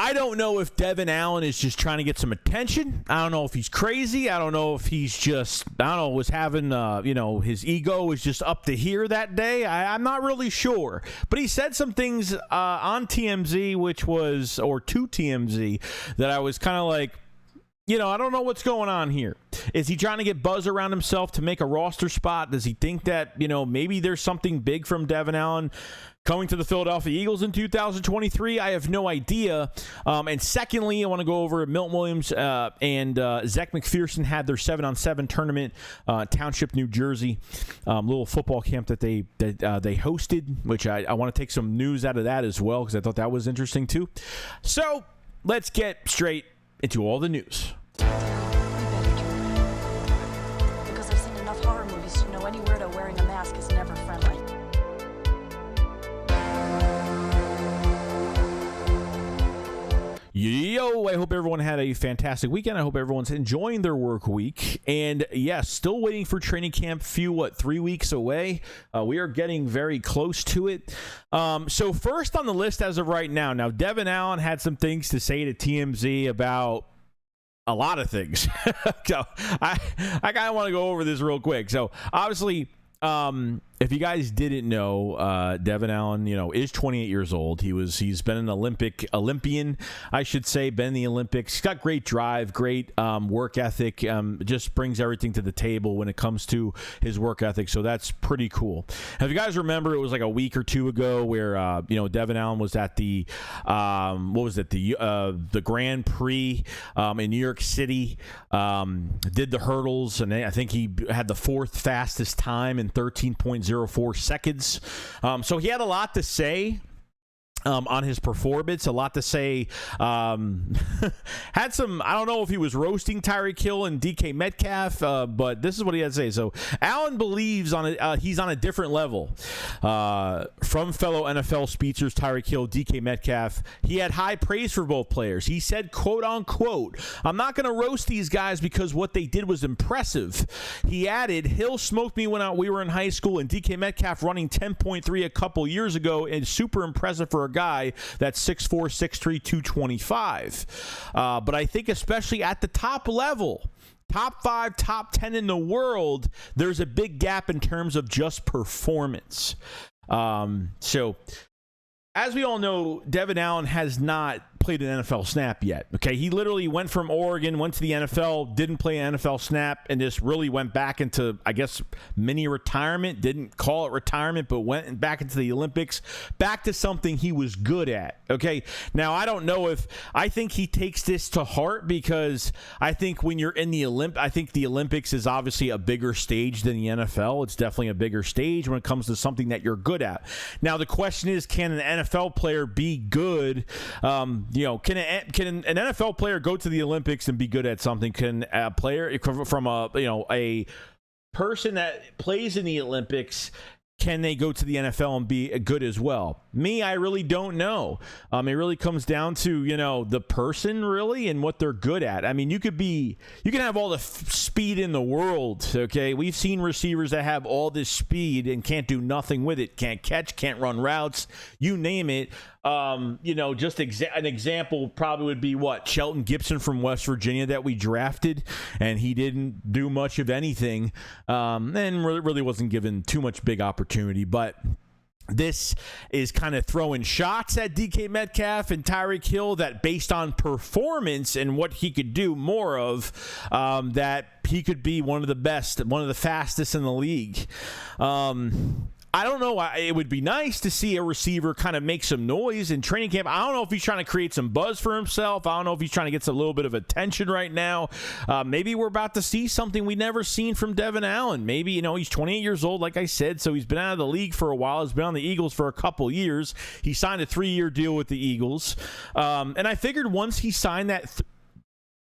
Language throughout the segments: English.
I don't know if Devin Allen is just trying to get some attention. I don't know if he's crazy. I don't know if he's just, was having, his ego was just up to here that day. I'm not really sure. But he said some things on TMZ, to TMZ, that I was kind of like, I don't know what's going on here. Is he trying to get buzz around himself to make a roster spot? Does he think that, maybe there's something big from Devin Allen coming to the Philadelphia Eagles in 2023? I have no idea. And secondly, I want to go over Milton Williams and Zech Mcphearson had their 7-on-7 tournament, Township, New Jersey, little football camp that they hosted, which I want to take some news out of that as well because I thought that was interesting too. So let's get straight into all the news. Because I've seen enough horror movies to know any weirdo wearing a mask is never friendly. Yo, I hope everyone had a fantastic weekend. I hope everyone's enjoying their work week. And yes, still waiting for training camp. 3 weeks away. We are getting very close to it. So first on the list as of right now. Now, Devin Allen had some things to say to TMZ about a lot of things. So I kind of want to go over this real quick. So obviously, if you guys didn't know, Devin Allen, is 28 years old. He's been an Olympian, I should say, been in the Olympics. He's got great drive, great work ethic. Just brings everything to the table when it comes to his work ethic. So that's pretty cool. If you guys remember, it was like a week or two ago where Devin Allen was at the the Grand Prix in New York City. Did the hurdles, and I think he had the fourth fastest time in 13.04 seconds. So he had a lot to say on his performance, a lot to say. Had some, I don't know if he was roasting Tyreek Hill and DK Metcalf, but this is what he had to say. So Allen believes he's on a different level from fellow NFL speedsters Tyreek Hill, DK Metcalf. He had high praise for both players. He said, quote unquote, "I'm not going to roast these guys because what they did was impressive." He added, "Hill smoked me when we were in high school, and DK Metcalf running 10.3 a couple years ago is super impressive for a guy that's 6'4", 6'3", 225. But I think especially at the top level, top 5, top 10 in the world, there's a big gap in terms of just performance." So as we all know, Devin Allen has not played an NFL snap yet. Okay, he literally went from Oregon, went to the NFL, didn't play an NFL snap, and just really went back into, I guess, mini retirement. Didn't call it retirement, but went back into the Olympics, back to something he was good at. Okay, now I don't know if I think he takes this to heart, because I think when you're in the I think the Olympics is obviously a bigger stage than the NFL. It's definitely a bigger stage when it comes to something that you're good at. Now the question is, can an NFL player be good? Can an NFL player go to the Olympics and be good at something? Can a player from a person that plays in the Olympics, can they go to the NFL and be good as well? Me, I really don't know. It really comes down to, the person really and what they're good at. I mean, you can have all the speed in the world, okay? We've seen receivers that have all this speed and can't do nothing with it. Can't catch, can't run routes, you name it. Just an example probably would be Shelton Gibson from West Virginia that we drafted, and he didn't do much of anything, and really wasn't given too much big opportunity. But this is kind of throwing shots at DK Metcalf and Tyreek Hill that, based on performance and what he could do more of, that he could be one of the best, one of the fastest in the league. I don't know. It would be nice to see a receiver kind of make some noise in training camp. I don't know if he's trying to create some buzz for himself. I don't know if he's trying to get a little bit of attention right now. Maybe we're about to see something we never seen from Devin Allen. Maybe, he's 28 years old, like I said, so he's been out of the league for a while. He's been on the Eagles for a couple years. He signed a 3-year deal with the Eagles. And I figured once he signed that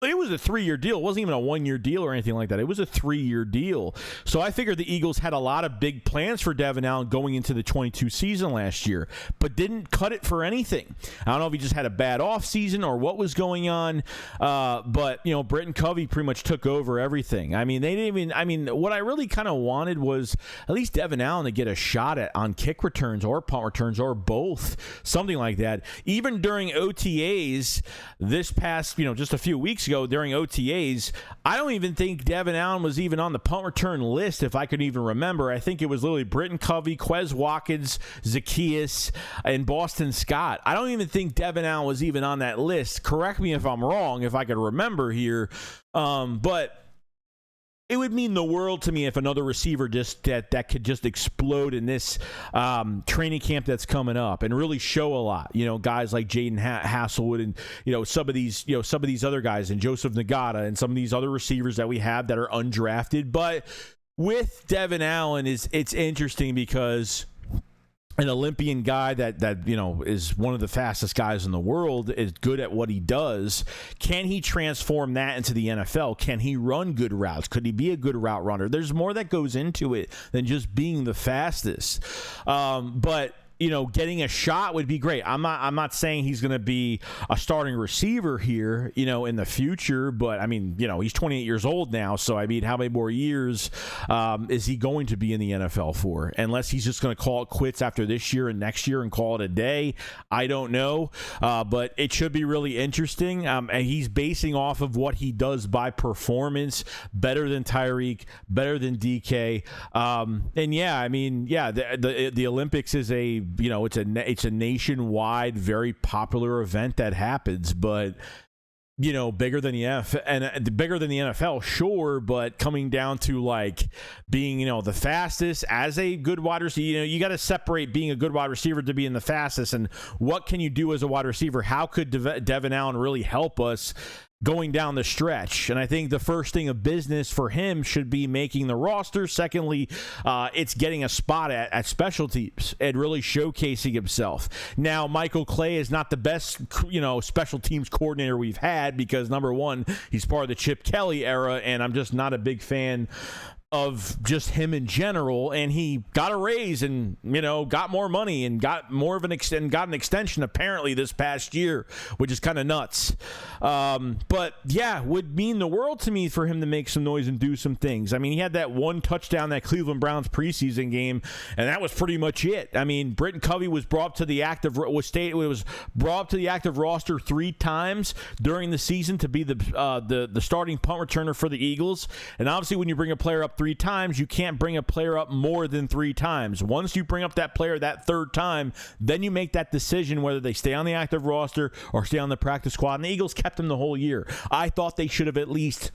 It was a 3-year deal. It wasn't even a 1-year deal or anything like that. It was a 3-year deal. So I figured the Eagles had a lot of big plans for Devin Allen going into the 22 season last year, but didn't cut it for anything. I don't know if he just had a bad offseason or what was going on, but, Britton Covey pretty much took over everything. I mean, what I really kind of wanted was at least Devin Allen to get a shot on kick returns or punt returns or both, something like that. Even during OTAs this past, just a few weeks ago during OTAs, I don't even think Devin Allen was even on the punt return list, if I could even remember. I think it was literally Britton Covey, Quez Watkins, Zacchaeus, and Boston Scott. I don't even think Devin Allen was even on that list. Correct me if I'm wrong, if I could remember here. But it would mean the world to me if another receiver just that could just explode in this training camp that's coming up and really show a lot. Guys like Jaden Hasselwood and some of these other guys and Joseph Nagata and some of these other receivers that we have that are undrafted. But with Devin Allen, it's interesting because an Olympian guy that is one of the fastest guys in the world, is good at what he does. Can he transform that into the NFL? Can he run good routes? Could he be a good route runner? There's more that goes into it than just being the fastest. But getting a shot would be great. I'm not saying he's going to be a starting receiver here, in the future, but I mean, he's 28 years old now. So I mean, how many more years is he going to be in the NFL for? Unless he's just going to call it quits after this year and next year and call it a day. I don't know. But it should be really interesting. And he's basing off of what he does by performance, better than Tyreek, better than DK. And yeah, I mean, yeah, the Olympics is it's a nationwide, very popular event that happens, but bigger than the NFL, sure, but coming down to like being, the fastest as a good wide receiver, you got to separate being a good wide receiver to being the fastest, and what can you do as a wide receiver? How could Devin Allen really help us going down the stretch? And I think the first thing of business for him should be making the roster. Secondly, it's getting a spot at special teams and really showcasing himself. Now, Michael Clay is not the best, special teams coordinator we've had because, number one, he's part of the Chip Kelly era, and I'm just not a big fan of just him in general, and he got a raise and got more money and got more of an extension apparently this past year, which is kind of nuts. But yeah, would mean the world to me for him to make some noise and do some things. I mean, he had that one touchdown that Cleveland Browns preseason game, and that was pretty much it. I mean, Britton Covey was brought to the active roster 3 times during the season to be the starting punt returner for the Eagles. And obviously, when you bring a player up 3 times, you can't bring a player up more than 3 times. Once you bring up that player that 3rd time, then you make that decision whether they stay on the active roster or stay on the practice squad. And the Eagles kept him the whole year. I thought they should have at least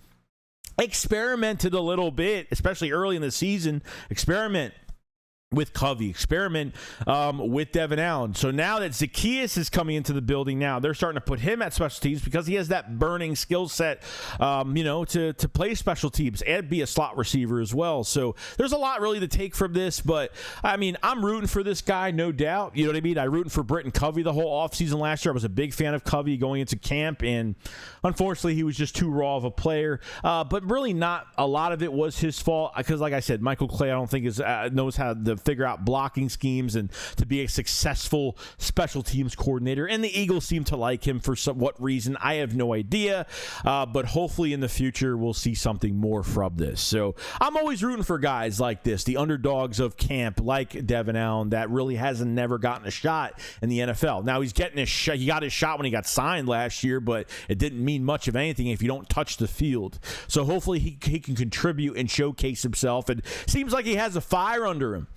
experimented a little bit, especially early in the season. Experiment with Covey, experiment with Devin Allen. So now that Zacchaeus is coming into the building, now they're starting to put him at special teams because he has that burning skill set, to play special teams and be a slot receiver as well. So there's a lot really to take from this, but I mean, I'm rooting for this guy, no doubt. You know what I mean? I rooting for Britton Covey the whole offseason last year. I was a big fan of Covey going into camp, and unfortunately, he was just too raw of a player. But really, not a lot of it was his fault because, like I said, Michael Clay, I don't think knows how to figure out blocking schemes and to be a successful special teams coordinator. And the Eagles seem to like him for what reason. I have no idea. But hopefully in the future, we'll see something more from this. So I'm always rooting for guys like this, the underdogs of camp, like Devin Allen, that really hasn't never gotten a shot in the NFL. Now he's getting his shot. He got his shot when he got signed last year, but it didn't mean much of anything if you don't touch the field. So hopefully he can contribute and showcase himself. And seems like he has a fire under him.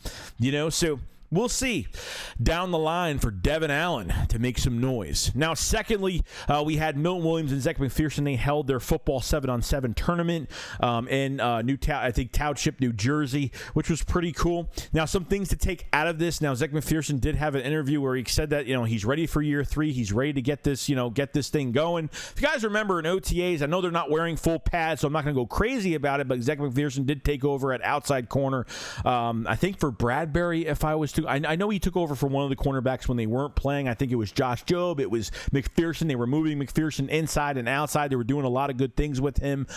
So we'll see down the line for Devin Allen to make some noise. Now, secondly, we had Milton Williams and Zech Mcphearson. They held their football 7-on-7 tournament in Township, New Jersey, which was pretty cool. Now, some things to take out of this. Now, Zech Mcphearson did have an interview where he said that he's ready for year 3. He's ready to get this thing going. If you guys remember in OTAs, I know they're not wearing full pads, so I'm not going to go crazy about it. But Zech Mcphearson did take over at outside corner. I think for Bradbury, if I was to I know he took over for one of the cornerbacks when they weren't playing. I think it was Josh Jobe. It was Mcphearson. They were moving Mcphearson inside and outside. They were doing a lot of good things with him.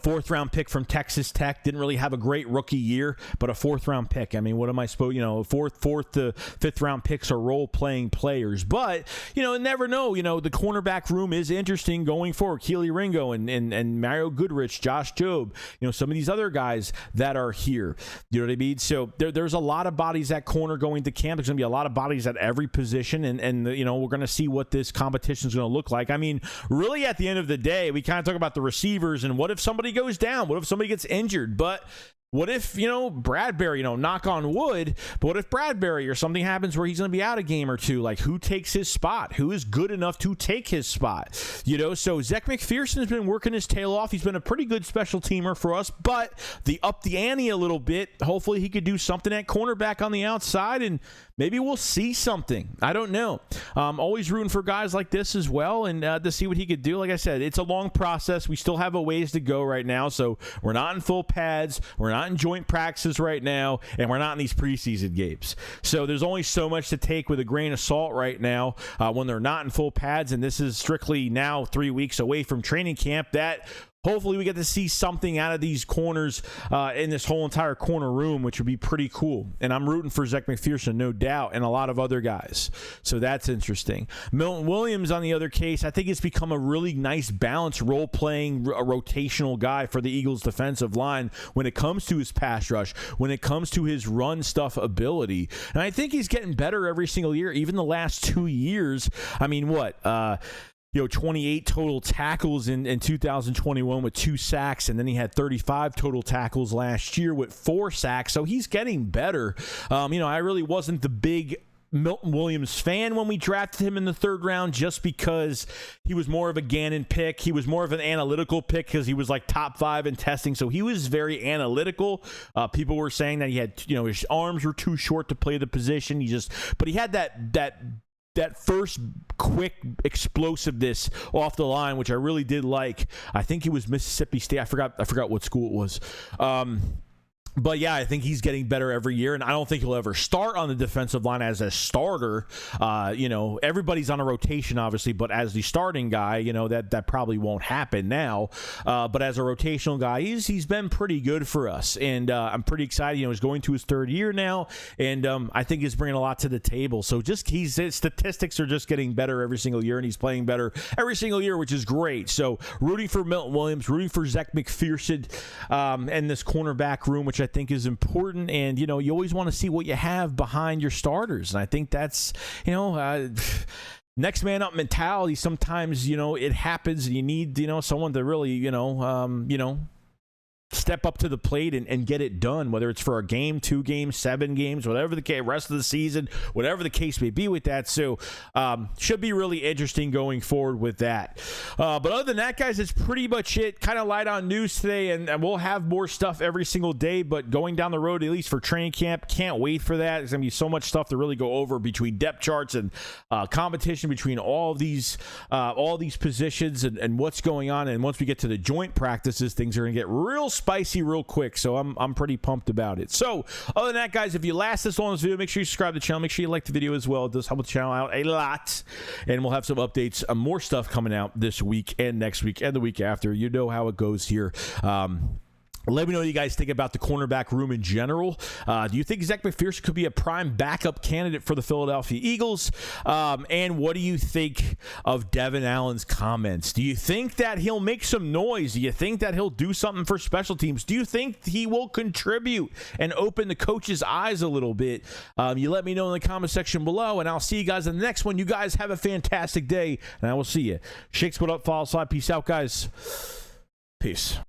Fourth round pick from Texas Tech, didn't really have a great rookie year, but a fourth round pick. I mean, what am I supposed, fourth to fifth round picks are role playing players, but, never know, the cornerback room is interesting going forward. Keely Ringo and Mario Goodrich, Josh Jobe, some of these other guys that are here, you know what I mean? So there's a lot of bodies at corner going to camp. There's going to be a lot of bodies at every position. And we're going to see what this competition is going to look like. I mean, really at the end of the day, we kind of talk about the receivers and what if somebody goes down? What if somebody gets injured? But what if, Bradbury, knock on wood, but what if Bradbury or something happens where he's going to be out a game or two? Like, who takes his spot? Who is good enough to take his spot? So Zech Mcphearson has been working his tail off. He's been a pretty good special teamer for us, but up the ante a little bit. Hopefully he could do something at cornerback on the outside, and maybe we'll see something. I don't know. Always rooting for guys like this as well, and to see what he could do. Like I said, it's a long process. We still have a ways to go right now, so we're not in full pads. We're not in joint practices right now, and we're not in these preseason games. So there's only so much to take with a grain of salt right now when they're not in full pads, and this is strictly now 3 weeks away from training camp. That hopefully we get to see something out of these corners in this whole entire corner room, which would be pretty cool. And I'm rooting for Zech Mcphearson, no doubt, and a lot of other guys. So that's interesting. Milton Williams, on the other case, I think it's become a really nice, balanced, role-playing, rotational guy for the Eagles' defensive line when it comes to his pass rush, when it comes to his run stuff ability. And I think he's getting better every single year, even the last 2 years. I mean, 28 total tackles in 2021 with 2 sacks, and then he had 35 total tackles last year with 4 sacks. So he's getting better. I really wasn't the big Milton Williams fan when we drafted him in the 3rd round, just because he was more of a Gannon pick. He was more of an analytical pick because he was like top 5 in testing. So he was very analytical. People were saying that he had, his arms were too short to play the position. But he had that first quick explosiveness off the line, which I really did like. I think it was Mississippi State. I forgot what school it was. But yeah, I think he's getting better every year, and I don't think he'll ever start on the defensive line as a starter. Everybody's on a rotation, obviously, but as the starting guy, that probably won't happen now. But as a rotational guy, he's been pretty good for us, and I'm pretty excited. He's going to his 3rd year now, and I think he's bringing a lot to the table. So his statistics are just getting better every single year, and he's playing better every single year, which is great. So rooting for Milton Williams, rooting for Zech Mcphearson, and this cornerback room, which I think is important. And you always want to see what you have behind your starters, and I think that's next man up mentality. Sometimes it happens, and you need someone to really step up to the plate and get it done, whether it's for a game, 2 games, 7 games, whatever the case, rest of the season, whatever the case may be with that. So should be really interesting going forward with that. But other than that, guys, it's pretty much it. Kind of light on news today, and we'll have more stuff every single day, but going down the road, at least for training camp, can't wait for that. There's going to be so much stuff to really go over between depth charts and competition between all these positions and what's going on. And once we get to the joint practices, things are going to get real spicy real quick, so I'm pretty pumped about it. So other than that, guys, if you last this long in this video, make sure you subscribe to the channel, make sure you like the video as well. It does help the channel out a lot, and we'll have some updates, more stuff coming out this week and next week and the week after. You know how it goes here. Let me know what you guys think about the cornerback room in general. Do you think Zech Mcphearson could be a prime backup candidate for the Philadelphia Eagles? And what do you think of Devin Allen's comments? Do you think that he'll make some noise? Do you think that he'll do something for special teams? Do you think he will contribute and open the coach's eyes a little bit? You let me know in the comment section below, and I'll see you guys in the next one. You guys have a fantastic day, and I will see you. SHAKESQUAD up, follow, slide. Peace out, guys. Peace.